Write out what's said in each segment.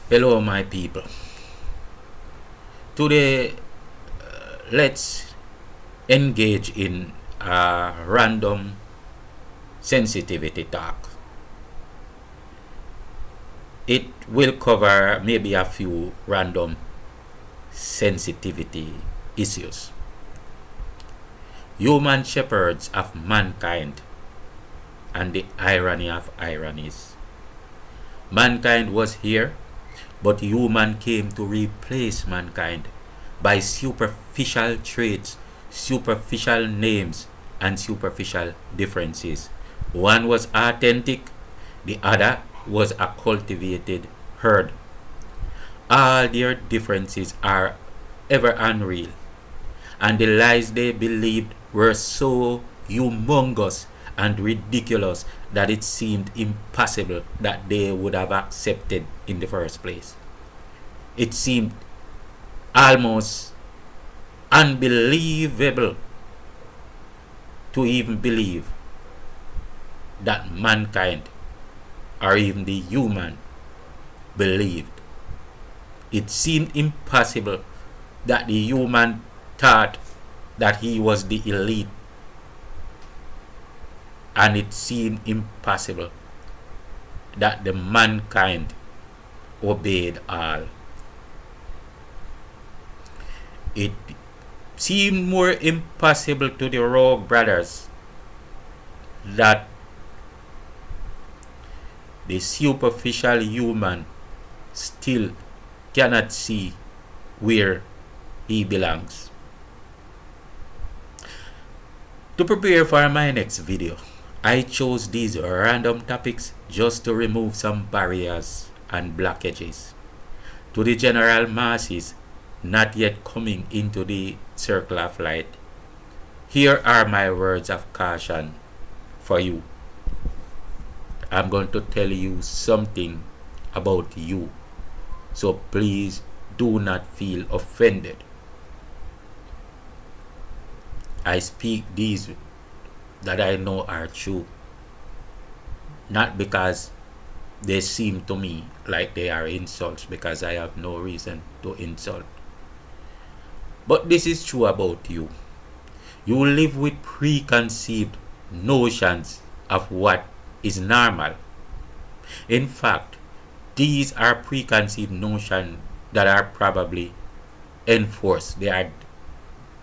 Hello, my people. Today, let's engage in a random sensitivity talk. It will cover maybe a few random sensitivity issues. Human shepherds of mankind and the irony of ironies. Mankind was here, but human came to replace mankind by superficial traits, superficial names, and superficial differences. One was authentic, the other was a cultivated herd. All their differences are ever unreal, and the lies they believed were so humongous and ridiculous that it seemed impossible that they would have accepted in the first place. It seemed almost unbelievable to even believe that mankind or even the human believed. It seemed impossible that the human thought that he was the elite, and it seemed impossible that the mankind obeyed all. It seemed more impossible to the rogue brothers that the superficial human still cannot see where he belongs. To prepare for my next video, I chose these random topics just to remove some barriers and blockages. To the general masses not yet coming into the circle of light, here are my words of caution for you. I'm going to tell you something about you, so please do not feel offended. I speak these that I know are true, not because they seem to me like they are insults, because I have no reason to insult. But this is true about you. You live with preconceived notions of what is normal. In fact, these are preconceived notions that are probably enforced. They are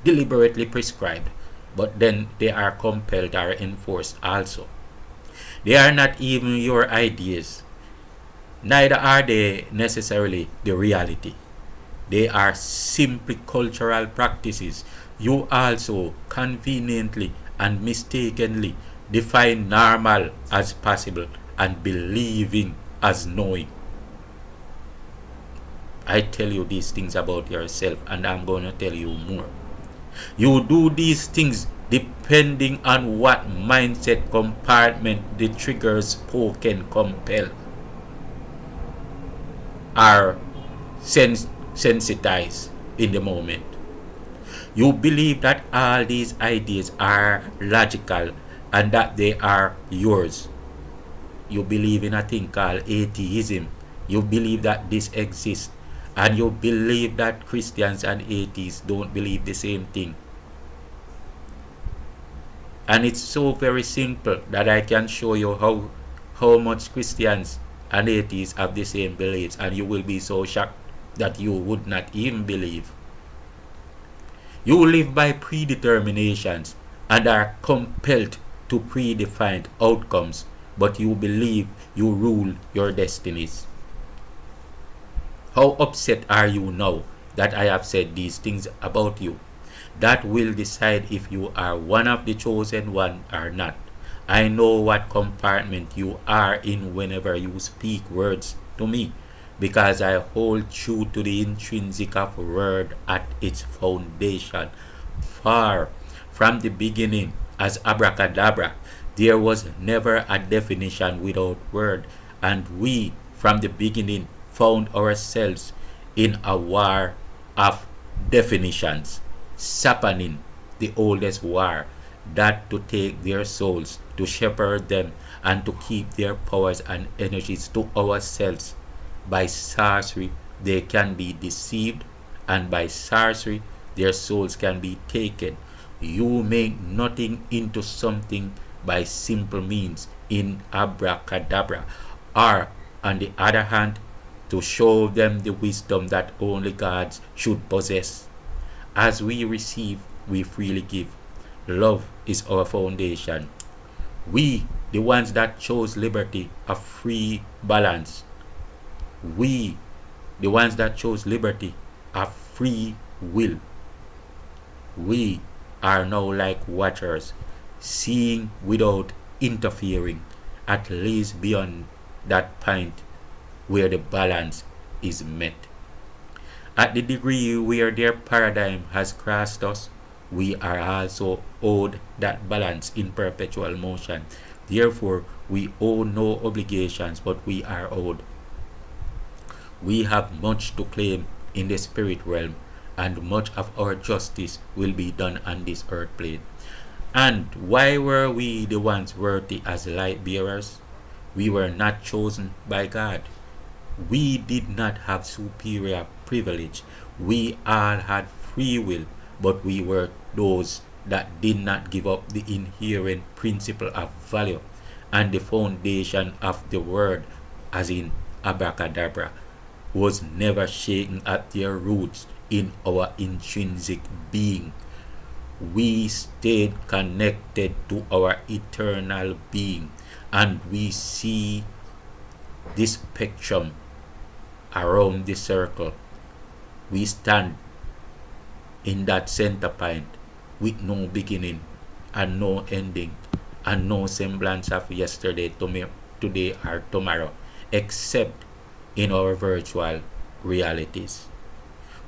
deliberately prescribed, but then they are compelled or enforced also. They are not even your ideas, neither are they necessarily the reality. They are simply cultural practices you also conveniently and mistakenly define normal as possible and believing as knowing. I tell you these things about yourself, and I'm going to tell you more. You do these things depending on what mindset compartment the triggers spoken compel are sensitized in the moment. You believe that all these ideas are logical and that they are yours. You believe in a thing called atheism. You believe that this exists, and you believe that Christians and atheists don't believe the same thing. And it's so very simple that I can show you how much Christians and atheists have the same beliefs, and you will be so shocked that you would not even believe. You live by predeterminations and are compelled to predefined outcomes, but you believe you rule your destinies. How upset are you now that I have said these things about you? That will decide if you are one of the chosen one or not. I know what compartment you are in whenever you speak words to me, because I hold true to the intrinsic of word at its foundation. Far from the beginning, as abracadabra, there was never a definition without word, and we from the beginning found ourselves in a war of definitions, sapanin, the oldest war, that to take their souls, to shepherd them, and to keep their powers and energies to ourselves. By sorcery, they can be deceived, and by sorcery, their souls can be taken. You make nothing into something by simple means in abracadabra, or, on the other hand, to show them the wisdom that only gods should possess. As we receive, we freely give. Love is our foundation. We, the ones that chose liberty, a free balance. We, the ones that chose liberty, a free will. We are now like watchers, seeing without interfering, at least beyond that point where the balance is met. At the degree where their paradigm has crossed us, we are also owed that balance in perpetual motion. Therefore, we owe no obligations, but we are owed. We have much to claim in the spirit realm, and much of our justice will be done on this earth plane. And why were we the ones worthy as light bearers? We were not chosen by God. We did not have superior privilege. We all had free will, but we were those that did not give up the inherent principle of value and the foundation of the word, as in abracadabra, was never shaken at their roots in our intrinsic being. We stayed connected to our eternal being, and we see this spectrum around the circle. We stand in that center point with no beginning and no ending and no semblance of yesterday, today, or tomorrow, except in our virtual realities.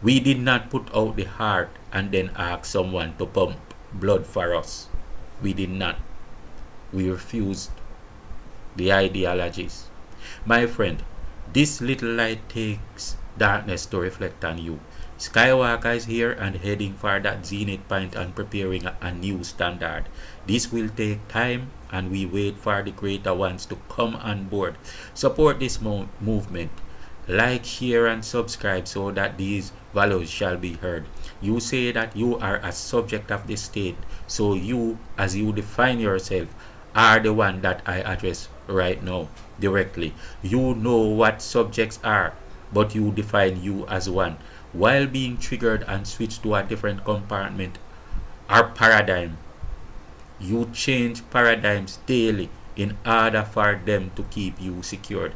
We did not put out the heart and then ask someone to pump blood for us. We did not. We refused the ideologies. My friend, this little light takes darkness to reflect on you. Skywalker is here and heading for that zenith point and preparing a new standard. This will take time, and we wait for the greater ones to come on board. Support this movement. Like, share, and subscribe so that these values shall be heard. You say that you are a subject of the state, so you, as you define yourself, are the one that I address right now directly. You know what subjects are, but you define you as one, while being triggered and switched to a different compartment or paradigm. You change paradigms daily in order for them to keep you secured.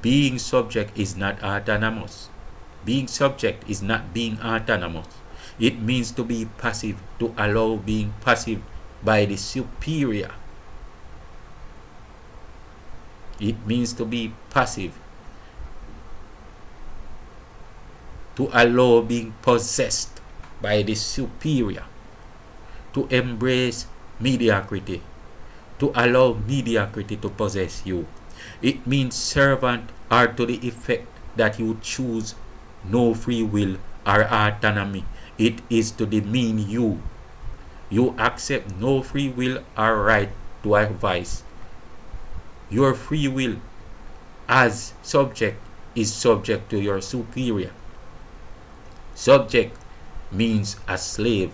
Being subject is not autonomous. Being subject is not being autonomous. It means to be passive, to allow being passive by the superior. It means to be passive, to allow being possessed by the superior, to embrace mediocrity, to allow mediocrity to possess you. It means servant, or to the effect that you choose no free will or autonomy. It is to demean you. You accept no free will or right to advice. Your free will as subject is subject to your superior. Subject means a slave,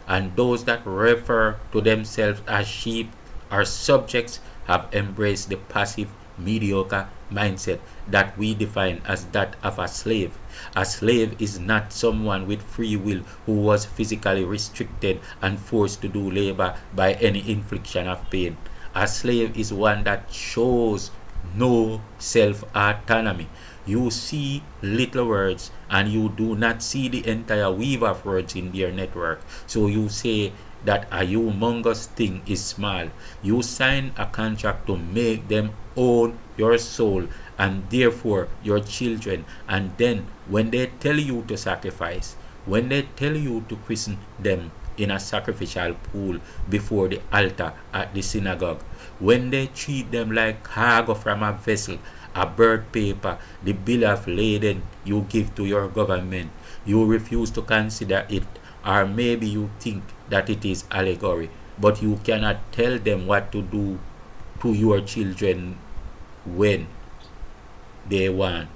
and those that refer to themselves as sheep or subjects have embraced the passive, mediocre mindset that we define as that of a slave. A slave is not someone with free will who was physically restricted and forced to do labor by any infliction of pain. A slave is one that shows no self-autonomy. You see little words and you do not see the entire weave of words in their network. So you say that a humongous thing is small. You sign a contract to make them own your soul and therefore your children. And then when they tell you to sacrifice, when they tell you to christen them in a sacrificial pool before the altar at the synagogue, when they treat them like cargo from a vessel, a bird paper, the bill of lading you give to your government, you refuse to consider it, or maybe you think that it is allegory, but you cannot tell them what to do to your children when they want.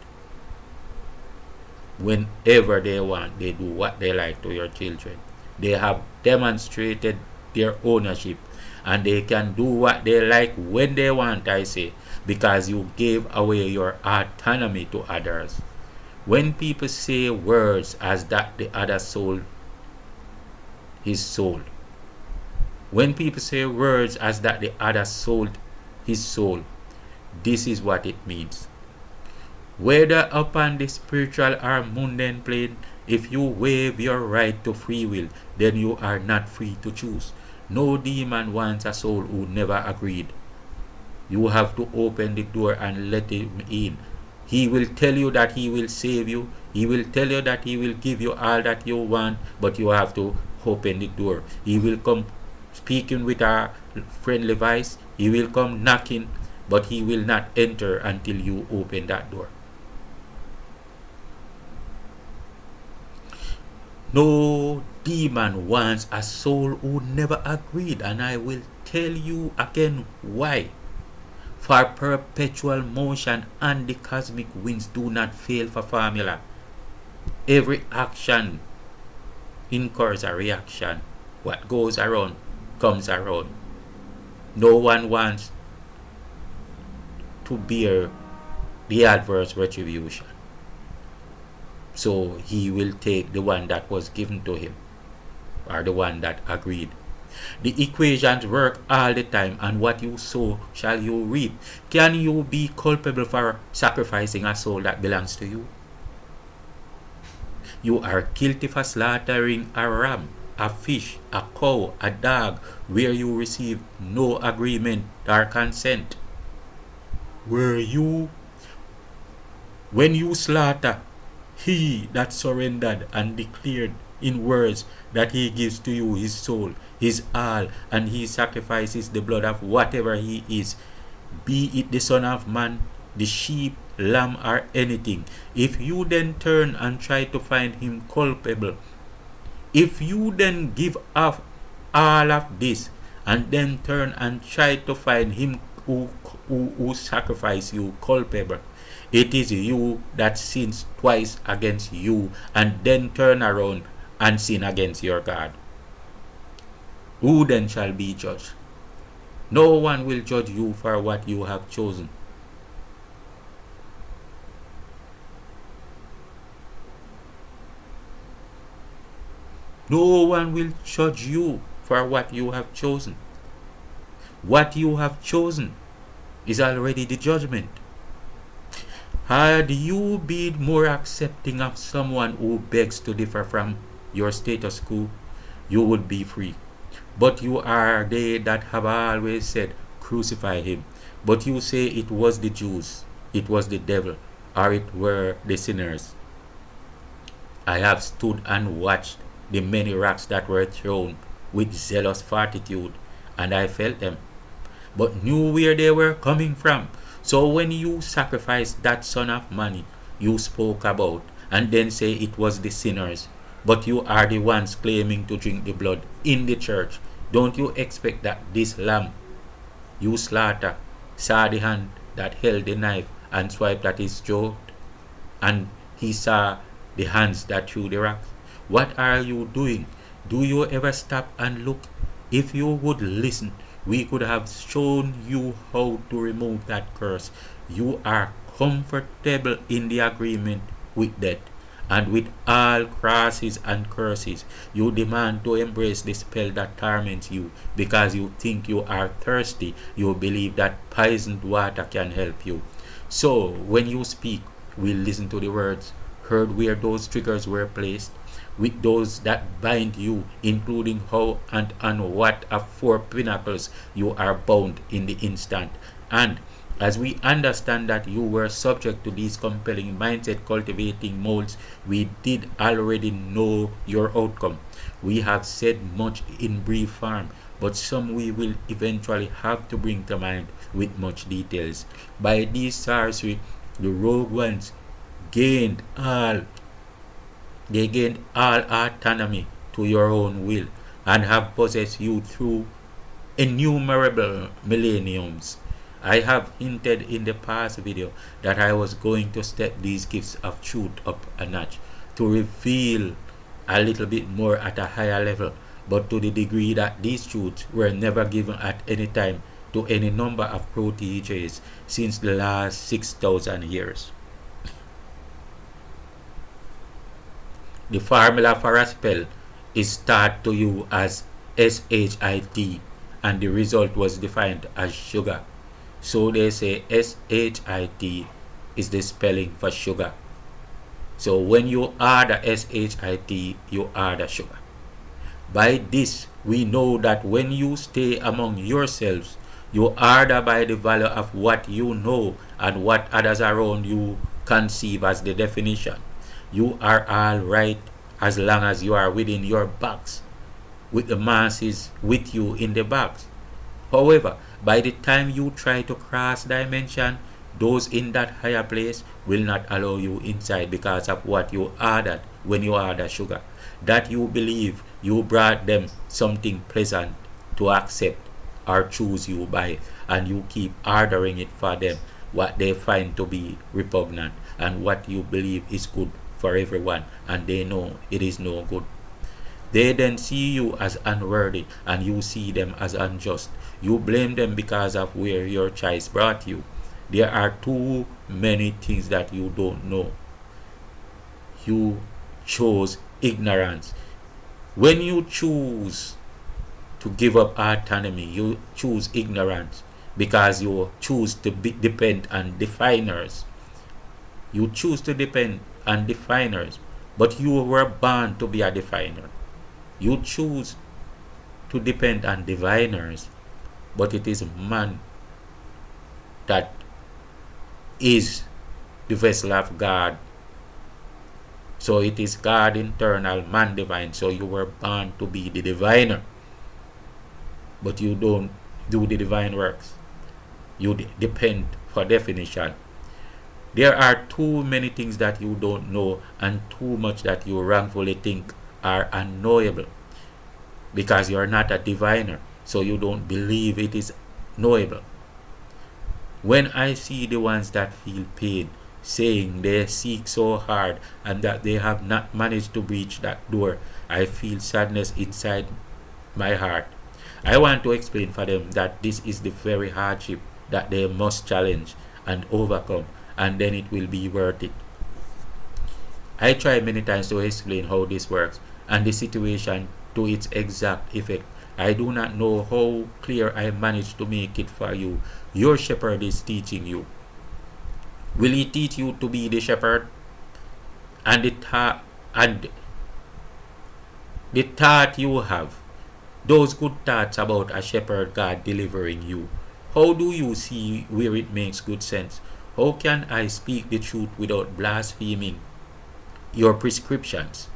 whenever they want, they do what they like to your children. They have demonstrated their ownership, and they can do what they like when they want, I say, because you gave away your autonomy to others. When people say words as that the other sold his soul, when people say words as that the other sold his soul, this is what it means. Whether upon the spiritual or mundane plane, if you waive your right to free will, then you are not free to choose. No demon wants a soul who never agreed. You have to open the door and let him in. He will tell you that he will save you. He will tell you that he will give you all that you want, but you have to open the door. He will come speaking with a friendly voice. He will come knocking, but he will not enter until you open that door. No demon wants a soul who never agreed, and I will tell you again why. For perpetual motion and the cosmic winds do not fail for formula. Every action incurs a reaction. What goes around comes around. No one wants to bear the adverse retribution. So he will take the one that was given to him, or the one that agreed. The equations work all the time, and what you sow shall you reap. Can you be culpable for sacrificing a soul that belongs to you? You are guilty for slaughtering a ram, a fish, a cow, a dog, where you receive no agreement or consent. When you slaughter, he that surrendered and declared in words that he gives to you his soul, his all, and he sacrifices the blood of whatever he is, be it the Son of Man, the sheep, lamb, or anything. If you then turn and try to find him culpable, if you then give up all of this and then turn and try to find him who sacrificed you culpable, it is you that sins twice against you and then turn around and sin against your God. Who then shall be judged? No one will judge you for what you have chosen. No one will judge you for what you have chosen. What you have chosen is already the judgment. Had you been more accepting of someone who begs to differ from your status quo, you would be free. But you are they that have always said, crucify him. But you say it was the Jews, it was the devil, or it were the sinners. I have stood and watched the many rocks that were thrown with zealous fortitude, and I felt them, but knew where they were coming from. So when you sacrificed that son of man you spoke about, and then say it was the sinners, but you are the ones claiming to drink the blood in the church, don't you expect that this lamb you slaughter saw the hand that held the knife and swiped at his throat, and he saw the hands that threw the rocks? What are you doing? Do you ever stop and look? If you would listen, we could have shown you how to remove that curse. You are comfortable in the agreement with death, and with all crosses and curses, you demand to embrace the spell that torments you because you think you are thirsty. You believe that poisoned water can help you. So when you speak, we listen to the words heard where those triggers were placed, with those that bind you, including how and on what of four pinnacles you are bound in the instant. And as we understand that you were subject to these compelling mindset cultivating molds, we did already know your outcome. We have said much in brief form, but some we will eventually have to bring to mind with much details. By this sorcery, the rogue ones gained all autonomy to your own will and have possessed you through innumerable millenniums. I have hinted in the past video that I was going to step these gifts of truth up a notch. to reveal a little bit more at a higher level, but to the degree that these truths were never given at any time to any number of proteges since the last 6,000 years. The formula for a spell is taught to you as SHIT, and the result was defined as sugar. So they say SHIT is the spelling for sugar. So when you add the SHIT, you add the sugar. By this, we know that when you stay among yourselves, you order by the value of what you know and what others around you conceive as the definition. You are all right as long as you are within your box, with the masses with you in the box. However, by the time you try to cross dimension, those in that higher place will not allow you inside because of what you ordered when you order sugar. That you believe you brought them something pleasant to accept or choose you by, and you keep ordering it for them what they find to be repugnant and what you believe is good for everyone, and they know it is no good. They then see you as unworthy and you see them as unjust. You blame them because of where your choice brought you. There are too many things that you don't know. You chose ignorance. When you choose to give up autonomy, you choose ignorance because you choose to depend on definers. You choose to depend on definers, but you were born to be a definer. You choose to depend on diviners, but it is man that is the vessel of God. So it is God internal, man divine. So you were born to be the diviner, but you don't do the divine works. You depend for definition. There are too many things that you don't know and too much that you wrongfully think are unknowable because you are not a diviner, so you don't believe it is knowable. When I see the ones that feel pain, saying they seek so hard and that they have not managed to reach that door, I feel sadness inside my heart. I want to explain for them that this is the very hardship that they must challenge and overcome, and then it will be worth it. I try many times to explain how this works and the situation to its exact effect. I do not know how clear I managed to make it for you. Your shepherd is teaching you. Will he teach you to be the shepherd? And the thought you have, those good thoughts about a shepherd God delivering you, how do you see where it makes good sense? How can I speak the truth without blaspheming your prescriptions?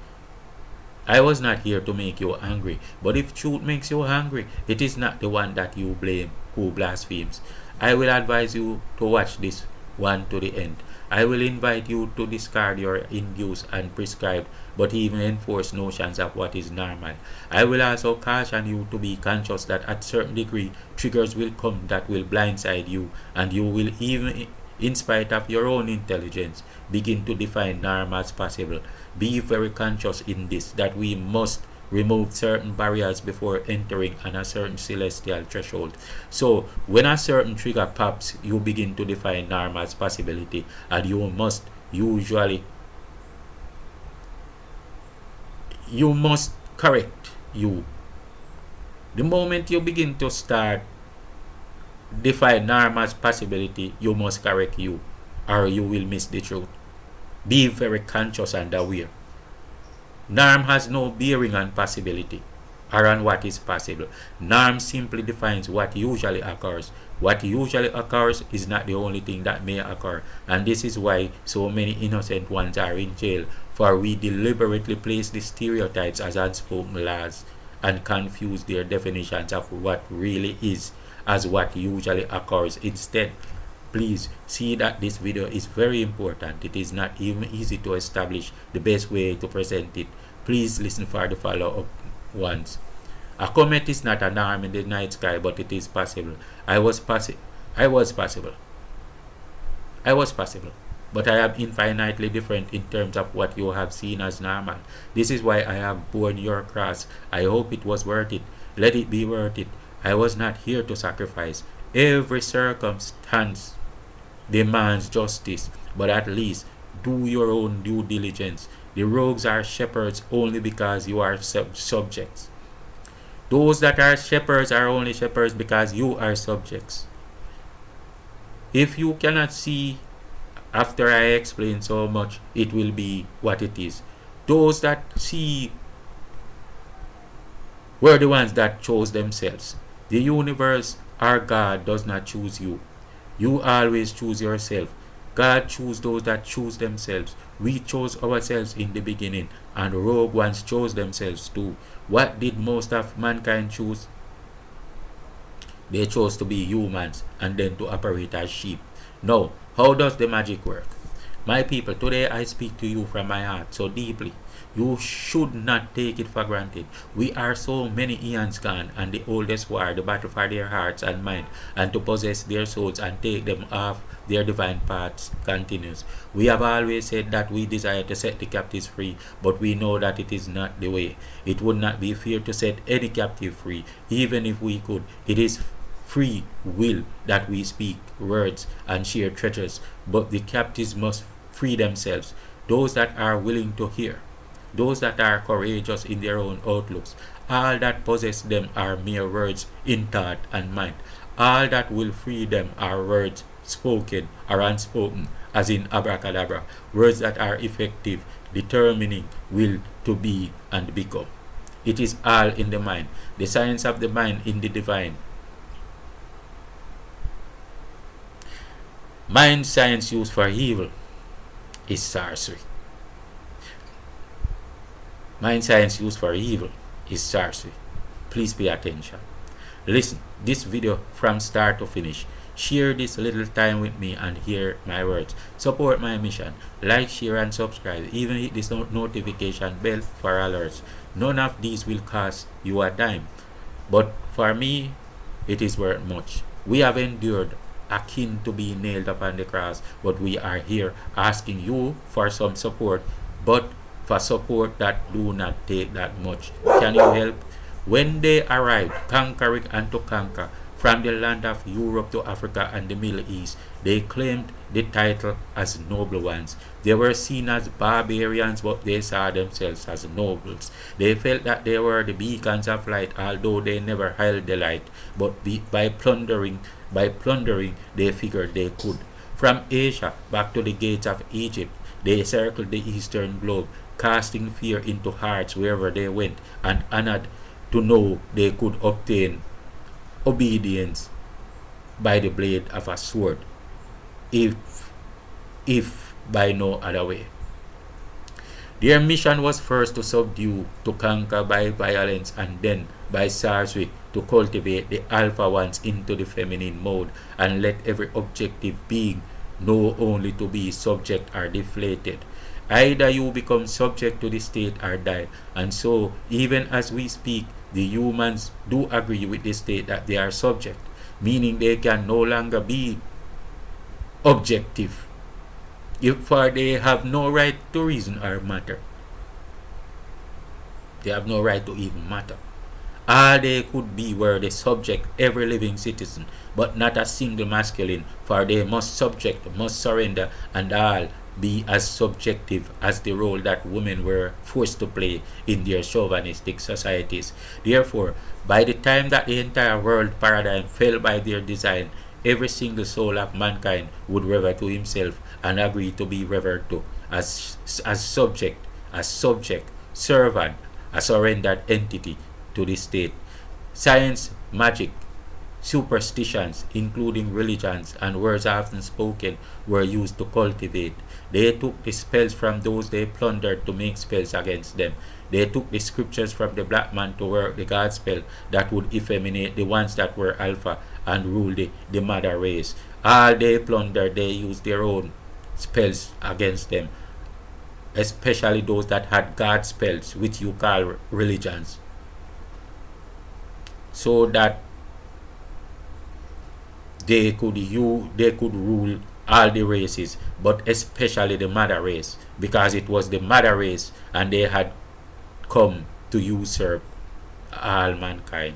I was not here to make you angry, but if truth makes you angry, it is not the one that you blame who blasphemes. I will advise you to watch this one to the end. I will invite you to discard your induced and prescribed, but even enforced notions of what is normal. I will also caution you to be conscious that at certain degree, triggers will come that will blindside you, and you will even, in spite of your own intelligence, begin to define normal as possible. Be very conscious in this, that we must remove certain barriers before entering on a certain celestial threshold. So when a certain trigger pops, you begin to define normal as possibility, and you must correct you. The moment you begin to start define normal as possibility, you must correct you, or you will miss the truth. Be very conscious and aware. Norm has no bearing on possibility or on what is possible. Norm simply defines what usually occurs. What usually occurs is not the only thing that may occur, and this is why so many innocent ones are in jail, for we deliberately place the stereotypes as unspoken laws and confuse their definitions of what really is as what usually occurs instead. Please see that this video is very important. It is not even easy to establish the best way to present it. Please listen for the follow-up ones. A comet is not an arm in the night sky, but it is possible. I was possible. but I am infinitely different in terms of what you have seen as normal. This is why I have borne your cross. I hope it was worth it. Let it be worth it. I was not here to sacrifice. Every circumstance demands justice, but at least do your own due diligence. The rogues are shepherds only because you are subjects. Those that are shepherds are only shepherds because you are subjects. If you cannot see after I explain so much, it will be what it is. Those that see were the ones that chose themselves. The universe, our God, does not choose you. You always choose yourself. God chooses those that choose themselves. We chose ourselves in the beginning, and rogue ones chose themselves too. What did most of mankind choose? They chose to be humans and then to operate as sheep. Now, how does the magic work? My people, today I speak to you from my heart so deeply. You should not take it for granted. We are so many eons gone, and the oldest war, the battle for their hearts and mind, and to possess their souls and take them off their divine paths continues. We have always said that we desire to set the captives free, but we know that it is not the way. It would not be fair to set any captive free, even if we could. It is free will that we speak words and share treasures, but the captives must free themselves. Those that are willing to hear, those that are courageous in their own outlooks. All that possess them are mere words in thought and mind. All that will free them are words spoken or unspoken, as in abracadabra, words that are effective, determining will to be and become. It is all in the mind, the science of the mind in the divine. Mind science used for evil is sorcery. Mind science used for evil is sorcery. Please pay attention. Listen, this video from start to finish. Share this little time with me and hear my words. Support my mission. Like, share, and subscribe. Even hit this notification bell for alerts. None of these will cost you a dime, but for me, it is worth much. We have endured akin to be nailed upon the cross, but we are here asking you for some support, but for support that do not take that much. Can you help? When they arrived, conquering and to conquer, from the land of Europe to Africa and the Middle East, they claimed the title as noble ones. They were seen as barbarians, but they saw themselves as nobles. They felt that they were the beacons of light, although they never held the light. But by plundering, they figured they could. From Asia back to the gates of Egypt, they circled the eastern globe, casting fear into hearts wherever they went, and honored to know they could obtain obedience by the blade of a sword, if by no other way. Their mission was first to subdue, to conquer by violence, and then by sorcery to cultivate the alpha ones into the feminine mode, and let every objective being know only to be subject or deflated. Either you become subject to the state or die. And so, even as we speak, the humans do agree with the state that they are subject, meaning they can no longer be objective, for they have no right to reason or matter. They have no right to even matter. All they could be were the subject, every living citizen, but not a single masculine, for they must subject, must surrender, and all be as subjective as the role that women were forced to play in their chauvinistic societies. Therefore, by the time that the entire world paradigm fell by their design, every single soul of mankind would revert to himself and agree to be revered to as subject, servant, a surrendered entity to the state. Science, magic, superstitions, including religions and words often spoken, were used to cultivate. They took the spells from those they plundered to make spells against them. They took the scriptures from the black man to work the God spell that would effeminate the ones that were alpha and rule the mother race. All they plundered, they used their own spells against them, especially those that had God spells, which you call religions, so that they could rule all the races, but especially the mother race, because it was the mother race and they had come to usurp all mankind.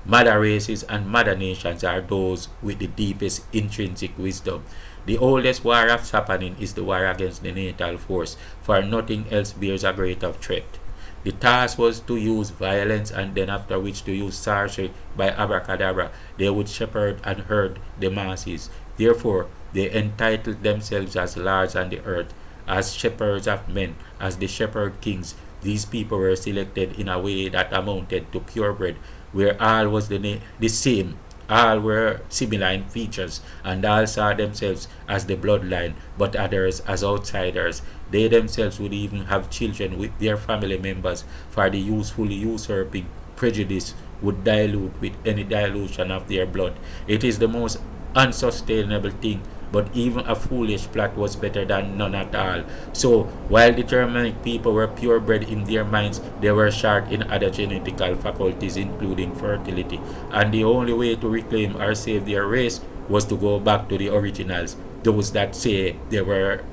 Mother races and mother nations are those with the deepest intrinsic wisdom. The oldest war of happening is the war against the natal force, for nothing else bears a greater threat. The task was to use violence and then after which to use sorcery by abracadabra. They would shepherd and herd the masses. Therefore, they entitled themselves as lords on the earth, as shepherds of men, as the shepherd kings. These people were selected in a way that amounted to purebred, where all was the same, all were similar in features, and all saw themselves as the bloodline, but others as outsiders. They themselves would even have children with their family members, for the useful usurping prejudice would dilute with any dilution of their blood. It is the most unsustainable thing, but even a foolish plot was better than none at all. So, while the Germanic people were purebred in their minds, they were short in other genetical faculties, including fertility. And the only way to reclaim or save their race was to go back to the originals, those that say they were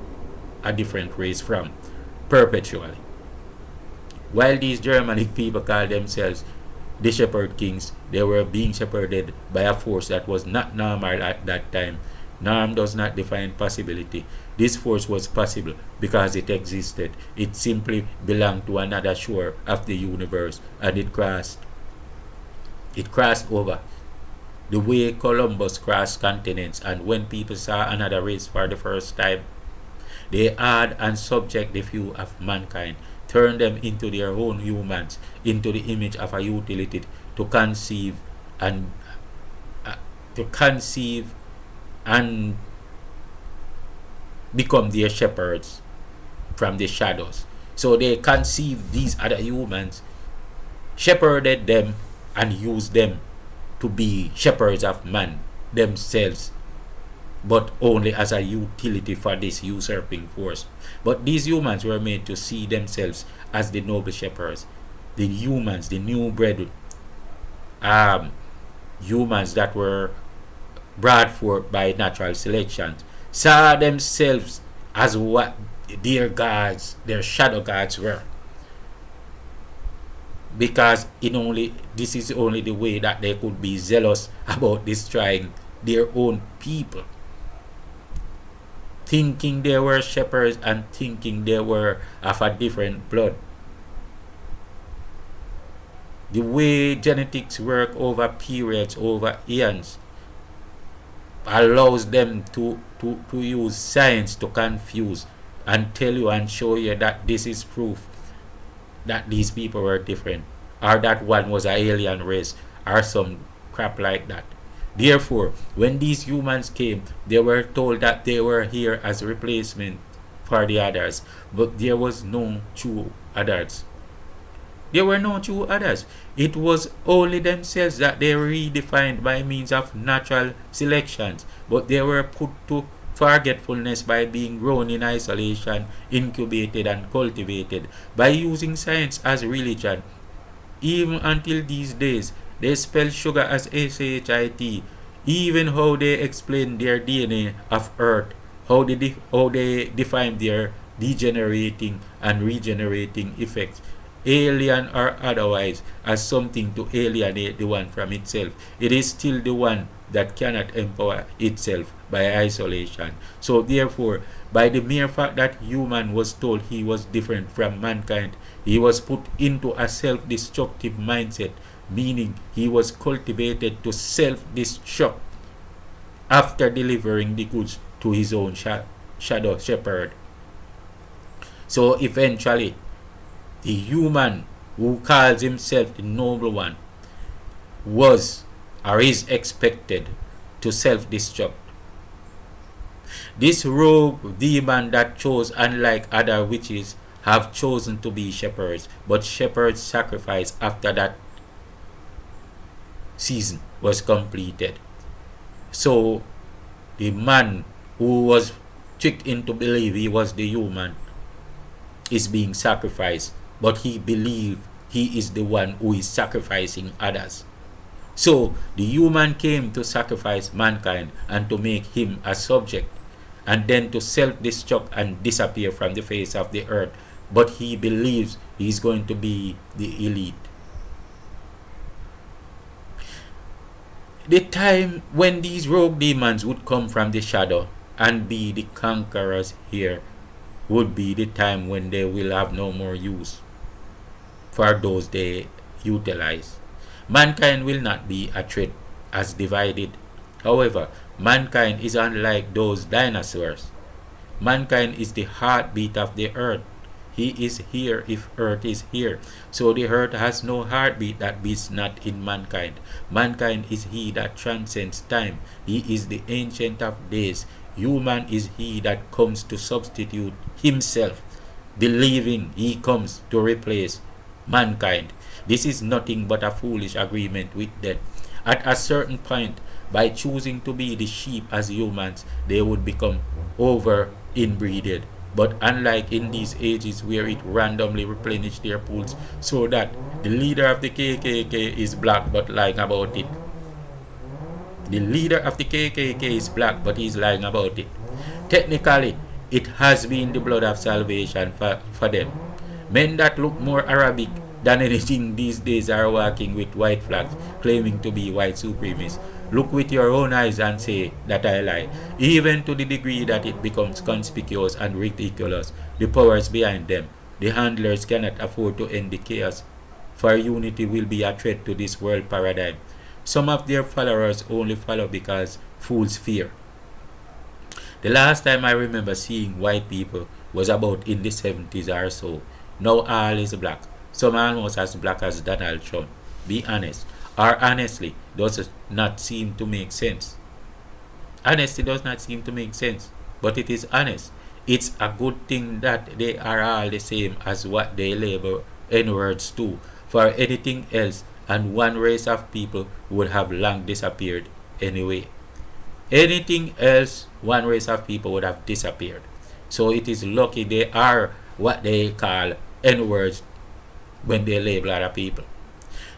a different race from, perpetually. While these Germanic people called themselves the shepherd kings, they were being shepherded by a force that was not normal at that time. Norm does not define possibility. This force was possible because it existed. It simply belonged to another shore of the universe, and it crossed. It crossed over. The way Columbus crossed continents, and when people saw another race for the first time, they add and subject the few of mankind, turn them into their own humans, into the image of a utility to conceive and to conceive and become their shepherds from the shadows. So they conceived these other humans, shepherded them, and used them to be shepherds of man themselves, but only as a utility for this usurping force. But these humans were made to see themselves as the noble shepherds, the humans, the new bred humans that were brought forth by natural selection, saw themselves as what their gods, their shadow gods were. Because this is only the way that they could be zealous about destroying their own people. Thinking they were shepherds and thinking they were of a different blood. The way genetics work over periods, over eons, allows them to use science to confuse and tell you and show you that this is proof that these people were different, or that one was an alien race, or some crap like that. Therefore, when these humans came, they were told that they were here as replacement for the others, but there was no true others. There were no true others. It was only themselves that they redefined by means of natural selections, but they were put to forgetfulness by being grown in isolation, incubated and cultivated, by using science as religion. Even until these days, they spell sugar as shit. Even how they explain their DNA of Earth, how they define their degenerating and regenerating effects, alien or otherwise, as something to alienate the one from itself. It is still the one that cannot empower itself by isolation. So therefore, by the mere fact that human was told he was different from mankind, he was put into a self-destructive mindset, meaning he was cultivated to self-destruct after delivering the goods to his own shadow shepherd. So eventually, the human who calls himself the noble one was or is expected to self-destruct. This rogue demon that chose, unlike other witches, have chosen to be shepherds, but shepherds sacrifice after that season was completed. So the man who was tricked into believe he was the human is being sacrificed, but he believed he is the one who is sacrificing others. So the human came to sacrifice mankind and to make him a subject. and then to self-destruct and disappear from the face of the earth. But he believes he's going to be the elite. The time when these rogue demons would come from the shadow and be the conquerors here would be the time when they will have no more use for those they utilize. Mankind will not be a threat as divided. However, mankind is unlike those dinosaurs. Mankind is the heartbeat of the earth. He is here if earth is here. So the earth has no heartbeat that beats not in mankind. Mankind is he that transcends time. He is the ancient of days. Human is he that comes to substitute himself, believing he comes to replace mankind. This is nothing but a foolish agreement with death. At a certain point, by choosing to be the sheep as humans, they would become over inbreeded. But unlike in these ages where it randomly replenished their pools, so that the leader of the KKK is black but lying about it. The leader of the KKK is black but he's lying about it. Technically, it has been the blood of salvation for them. Men that look more Arabic than anything these days are walking with white flags, claiming to be white supremacists. Look with your own eyes and say that I lie. Even to the degree that it becomes conspicuous and ridiculous, the powers behind them, the handlers cannot afford to end the chaos, for unity will be a threat to this world paradigm. Some of their followers only follow because fools fear. The last time I remember seeing white people was about in the 70s or so. Now all is black. Some almost as black as Donald Trump. Be honest. Or honestly, does not seem to make sense. Honesty does not seem to make sense, but it is honest. It's a good thing that they are all the same as what they label N-words too. For anything else, and one race of people would have long disappeared anyway. Anything else, one race of people would have disappeared. So it is lucky they are what they call N-words when they label other people.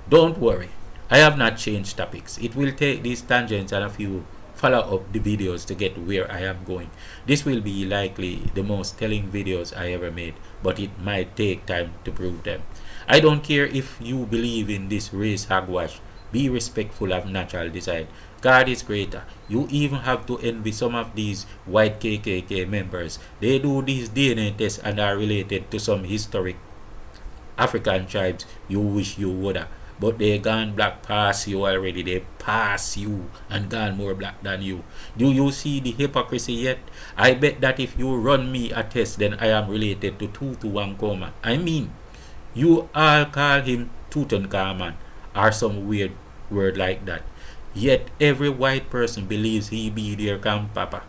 Don't worry, I have not changed topics. It will take these tangents and a few follow up the videos to get where I am going. This will be likely the most telling videos I ever made, but it might take time to prove them. I don't care if you believe in this race hogwash. Be respectful of natural design. God is greater. You even have to envy some of these white KKK members. They do these DNA tests and are related to some historic African tribes you wish you woulda. But they gone black past you already. They pass you and gone more black than you. Do you see the hypocrisy yet? I bet that if you run me a test, then I am related to Tutu I mean, you all call him Tutankhamun or some weird word like that. Yet every white person believes he be their grandpapa.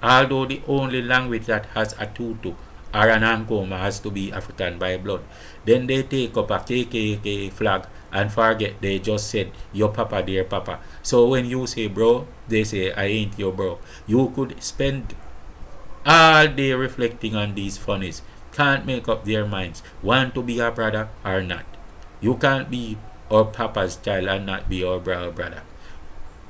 Although the only language that has a Tutu or an Ankoma has to be African by blood. Then they take up a KKK flag and forget they just said your papa dear papa. So when you say bro, they say I ain't your bro. You could spend all day reflecting on these funnies. Can't make up their minds want to be a brother or not. You can't be our papa's child and not be our brother.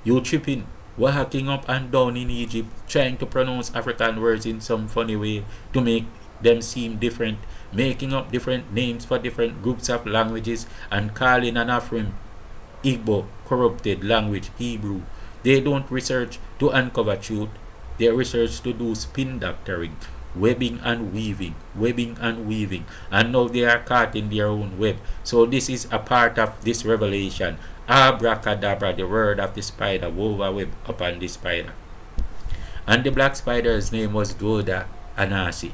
You tripping, walking up and down in Egypt trying to pronounce African words in some funny way to make them seem different, making up different names for different groups of languages and calling an Afrim Igbo corrupted language Hebrew. They don't research to uncover truth. They research to do spin doctoring, webbing and weaving, and now they are caught in their own web. So this is a part of this revelation. Abracadabra, the word of the spider, wove a web upon the spider. And the black spider's name was Judah Anasi.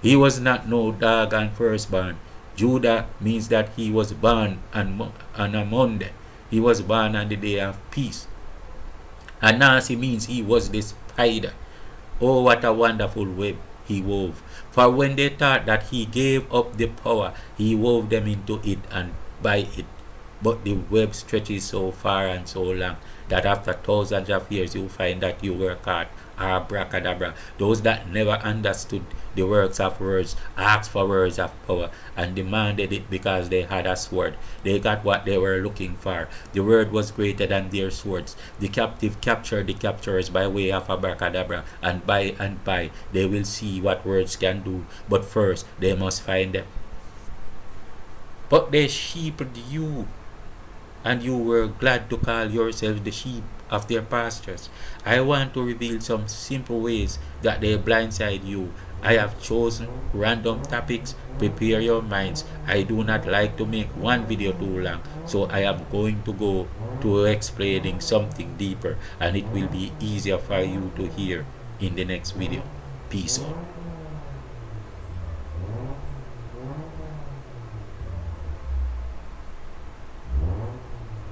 He was not no dog and firstborn. Judah means that he was born on a Monday. He was born on the day of peace. Anasi means he was the spider. Oh, what a wonderful web he wove. For when they thought that he gave up the power, he wove them into it and by it. But the web stretches so far and so long that after thousands of years you find that you were caught abracadabra. Those that never understood the works of words asked for words of power and demanded it because they had a sword. They got what they were looking for. The word was greater than their swords. The captive captured the capturers by way of abracadabra, and by they will see what words can do. But first, they must find them. But they shepherded you, and you were glad to call yourselves the sheep of their pastures. I want to reveal some simple ways that they blindside you. I have chosen random topics. Prepare your minds. I do not like to make one video too long, so I am going to go to explaining something deeper, and it will be easier for you to hear in the next video. Peace out.